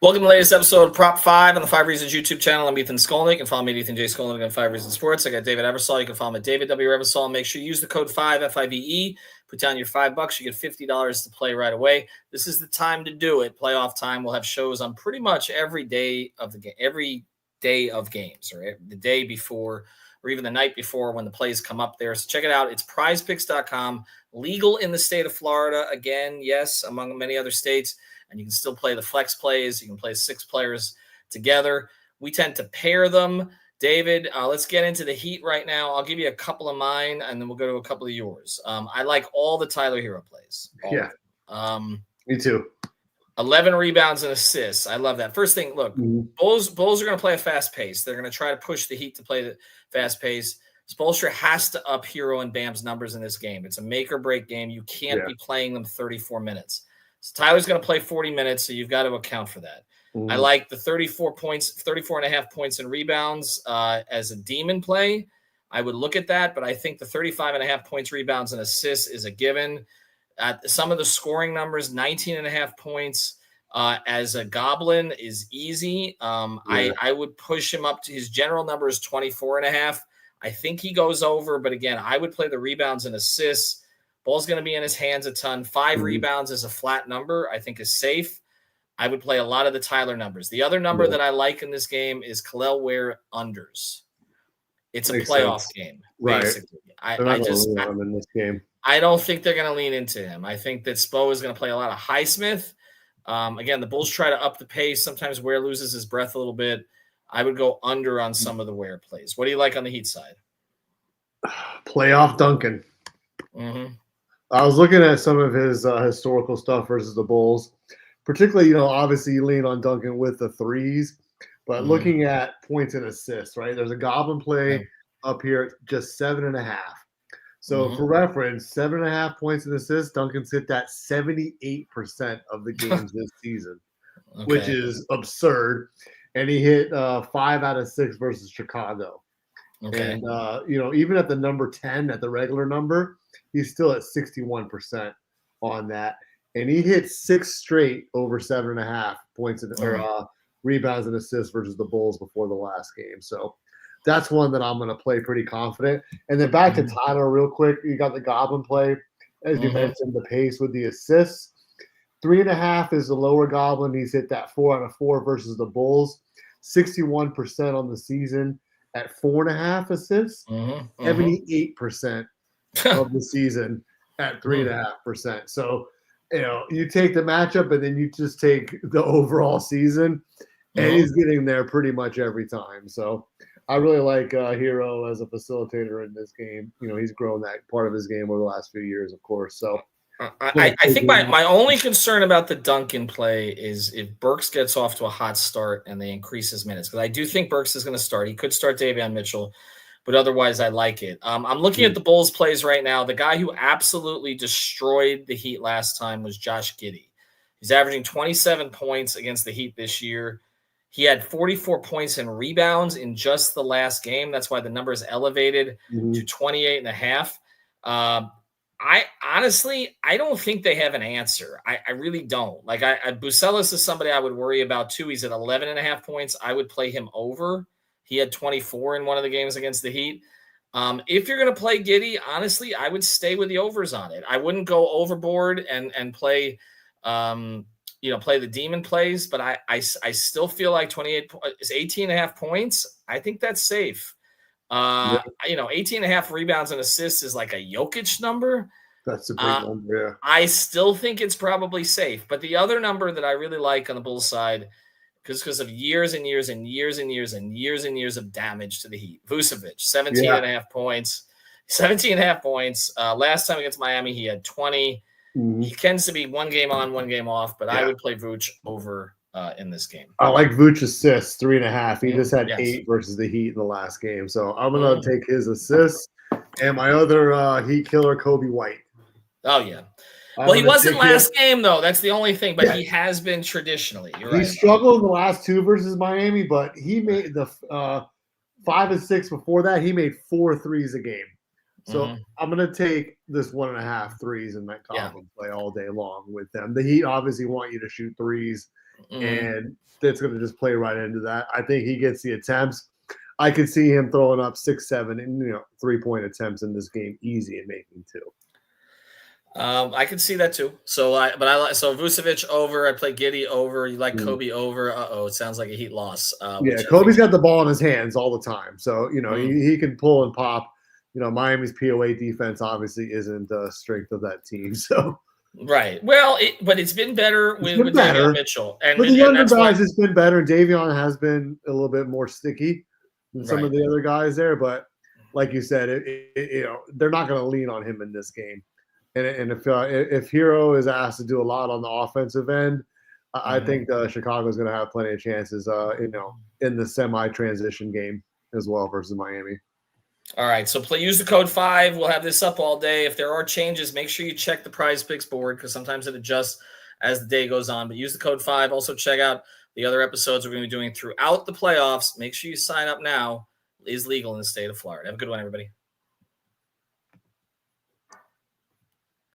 Welcome to the latest episode of Prop 5 on the 5 Reasons YouTube channel. I'm Ethan Skolnick. You can follow me at Ethan J. Skolnick on 5 Reasons Sports. I got David Ebersol. You can follow me at David W. Ebersol. Make sure you use the code 5, F-I-V-E. Put down your $5. You get $50 to play right away. This is the time to do it. Playoff time. We'll have shows on pretty much every day of the game, every day of games, or the day before, or even the night before when the plays come up there. So check it out. It's prizepicks.com. Legal in the state of Florida. Again, yes, among many other states. And you can still play the flex plays. You can play 6 players together. We tend to pair them. David, let's get into the Heat right now. I'll give you a couple of mine, and then we'll go to a couple of yours. I like all the Tyler Hero plays. Me too. 11 rebounds and assists. I love that. First thing, look, Bulls are going to play a fast pace. They're going to try to push the Heat to play the fast pace. Spoelstra has to up Hero and Bam's numbers in this game. It's a make-or-break game. You can't be playing them 34 minutes. So Tyler's going to play 40 minutes, so you've got to account for that. I like the 34 and a half points and rebounds as a demon play. I would look at that, but I think the 35 and a half points, rebounds, and assists is a given. Some of the scoring numbers, 19 and a half points as a goblin is easy. I would push him up to his general number is 24 and a half. I think he goes over, but again, I would play the rebounds and assists. Ball's going to be in his hands a ton. 5 rebounds is a flat number, I think is safe. I would play a lot of the Tyler numbers. The other number that I like in this game is Kel'el Ware unders. It's a playoff game, basically. In this game. I don't think they're going to lean into him. I think that Spo is going to play a lot of Highsmith. Again, the Bulls try to up the pace. Sometimes Ware loses his breath a little bit. I would go under on some of the Ware plays. What do you like on the Heat side? Playoff Duncan. I was looking at some of his historical stuff versus the Bulls. Particularly, obviously you lean on Duncan with the threes, but looking at points and assists, right? There's a goblin play up here, just 7.5. So for reference, 7.5 points and assists, Duncan's hit that 78% of the games this season, which is absurd. And he hit 5 out of 6 versus Chicago. And, even at the number 10, at the regular number, he's still at 61% on that. And he hit 6 straight over 7.5 points or rebounds and assists versus the Bulls before the last game. So that's one that I'm going to play pretty confident. And then back to Tyler real quick. You got the Goblin play. As you mentioned, the pace with the assists. 3.5 is the lower Goblin. He's hit that 4 out of 4 versus the Bulls. 61% on the season at 4.5 assists. 78% of the season at 3.5%. So, you take the matchup and then you just take the overall season, and he's getting there pretty much every time. So I really like Hero as a facilitator in this game. He's grown that part of his game over the last few years, of course. So I think my only concern about the Duncan play is if Burks gets off to a hot start and they increase his minutes, because I do think Burks is going to start. He could start Davion Mitchell, but otherwise I like it. I'm looking at the Bulls plays right now. The guy who absolutely destroyed the Heat last time was Josh Giddey. He's averaging 27 points against the Heat this year. He had 44 points and rebounds in just the last game. That's why the number is elevated to 28 and a half. I honestly don't think they have an answer. I really don't. Like Bucelis is somebody I would worry about too. He's at 11 and a half points. I would play him over. He had 24 in one of the games against the Heat. If you're going to play Giddey, honestly, I would stay with the overs on it. I wouldn't go overboard and play, play the demon plays. But I still feel like 28 is 18 and a half points. I think that's safe. 18 and a half rebounds and assists is like a Jokic number. That's a big number, yeah. I still think it's probably safe. But the other number that I really like on the Bulls side, because of years and years and years and years and years and years of damage to the Heat. Vucevic, 17 and a half points. 17 and a half points. Last time against Miami, he had 20. He tends to be one game on, one game off, but I would play Vooch over in this game. I like Vooch assists, 3.5. He just had 8 versus the Heat in the last game. So I'm going to take his assists. And my other Heat killer, Kobe White. Oh, yeah. Well, he wasn't last game, though. That's the only thing. But he has been traditionally. You're right. He struggled in the last 2 versus Miami, but he made the 5 and 6 before that. He made 4 threes a game. So I'm going to take this 1.5 threes in that conference play all day long with them. The Heat obviously want you to shoot threes and that's going to just play right into that. I think he gets the attempts. I could see him throwing up 6, 7, and 3-point attempts in this game, easy, and making 2. I can see that too. So so Vucevic over. I play Giddey over. You like Kobe over? It sounds like a Heat loss. Yeah, Kobe's got the ball in his hands all the time, so he can pull and pop. Miami's POA defense obviously isn't the strength of that team, so. Right. Well, but it's been better with Davion Mitchell. But the younger guys, it's been better. Davion has been a little bit more sticky than some of the other guys there. But like you said, they're not going to lean on him in this game. And if Hero is asked to do a lot on the offensive end, I think Chicago is going to have plenty of chances, in the semi-transition game as well versus Miami. All right, so use the code 5. We'll have this up all day. If there are changes, make sure you check the Prize Picks board because sometimes it adjusts as the day goes on. But use the code 5. Also, check out the other episodes we're going to be doing throughout the playoffs. Make sure you sign up now. It is legal in the state of Florida. Have a good one, everybody.